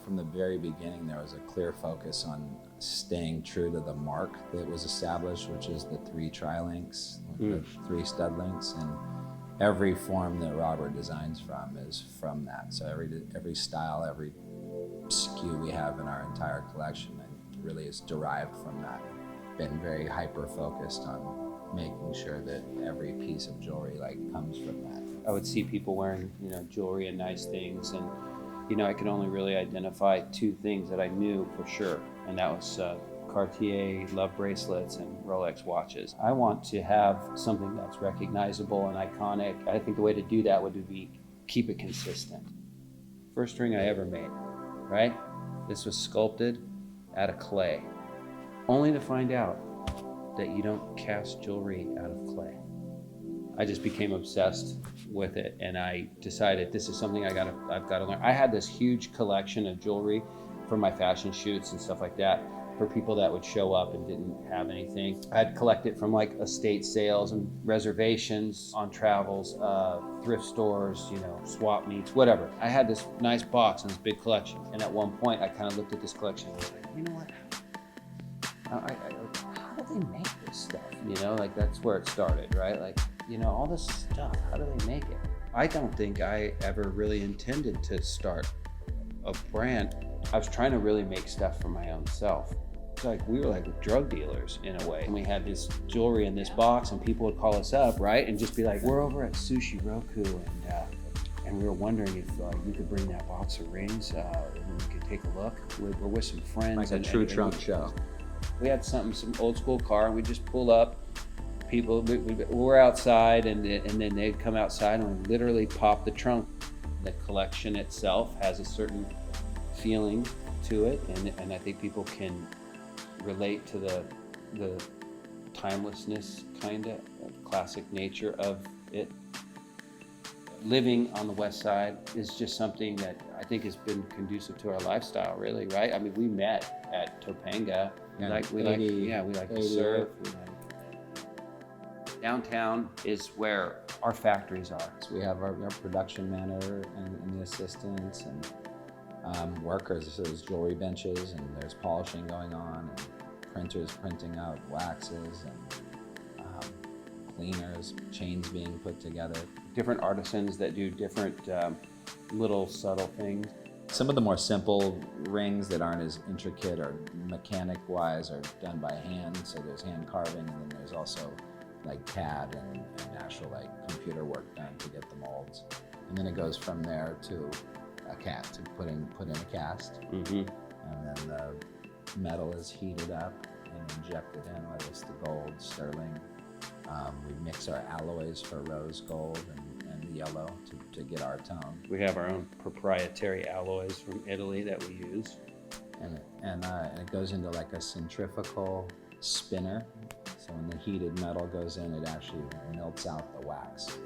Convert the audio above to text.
from the very beginning, there was a clear focus on staying true to the mark that was established, which is the 3 tri-links, the 3 stud links, and every form that Robert designs from is from that. So every style, every SKU we have in our entire collection really is derived from that. Been very hyper focused on making sure that every piece of jewelry comes from that. I would see people wearing, jewelry and nice things, and I could only really identify 2 things that I knew for sure, and that was Cartier love bracelets and Rolex watches. I want to have something that's recognizable and iconic. I think the way to do that would be keep it consistent. First ring I ever made, right? This was sculpted out of clay, only to find out that you don't cast jewelry out of clay. I just became obsessed with it, and I decided this is something I've got to learn. I had this huge collection of jewelry for my fashion shoots and stuff like that for people that would show up and didn't have anything. I'd collect it from estate sales and reservations on travels, thrift stores, swap meets, whatever. I had this nice box and this big collection, and at one point I kind of looked at this collection and was like, you know what? How do they make this stuff? That's where it started, right? All this stuff, how do they make it? I don't think I ever really intended to start a brand. I was trying to really make stuff for my own self. It's we were drug dealers in a way. And we had this jewelry in this box, and people would call us up, right? And just be like, we're over at Sushi Roku, and we were wondering if you could bring that box of rings, and we could take a look. We're with some friends. Like a true trunk show. We had some old school car, and we just pull up. People, we're outside, and then they'd come outside, and we literally pop the trunk. The collection itself has a certain feeling to it, and I think people can relate to the timelessness, kind of classic nature of it. Living on the West Side is just something that I think has been conducive to our lifestyle, really, right? I mean, we met at Topanga. We like to surf. Downtown is where our factories are. So we have our production manager and the assistants and workers. So there's jewelry benches, and there's polishing going on, and printers printing out waxes, and cleaners, chains being put together. Different artisans that do different little subtle things. Some of the more simple rings that aren't as intricate or mechanic-wise are done by hand. So there's hand carving, and then there's also CAD and actual computer work done to get the molds. And then it goes from there to to put in a cast. Mm-hmm. And then the metal is heated up and injected in, whether it's the gold, sterling. We mix our alloys for rose gold and yellow to get our tone. We have our own proprietary alloys from Italy that we use. And it goes into a centrifugal spinner. So when the heated metal goes in, it actually melts out the wax.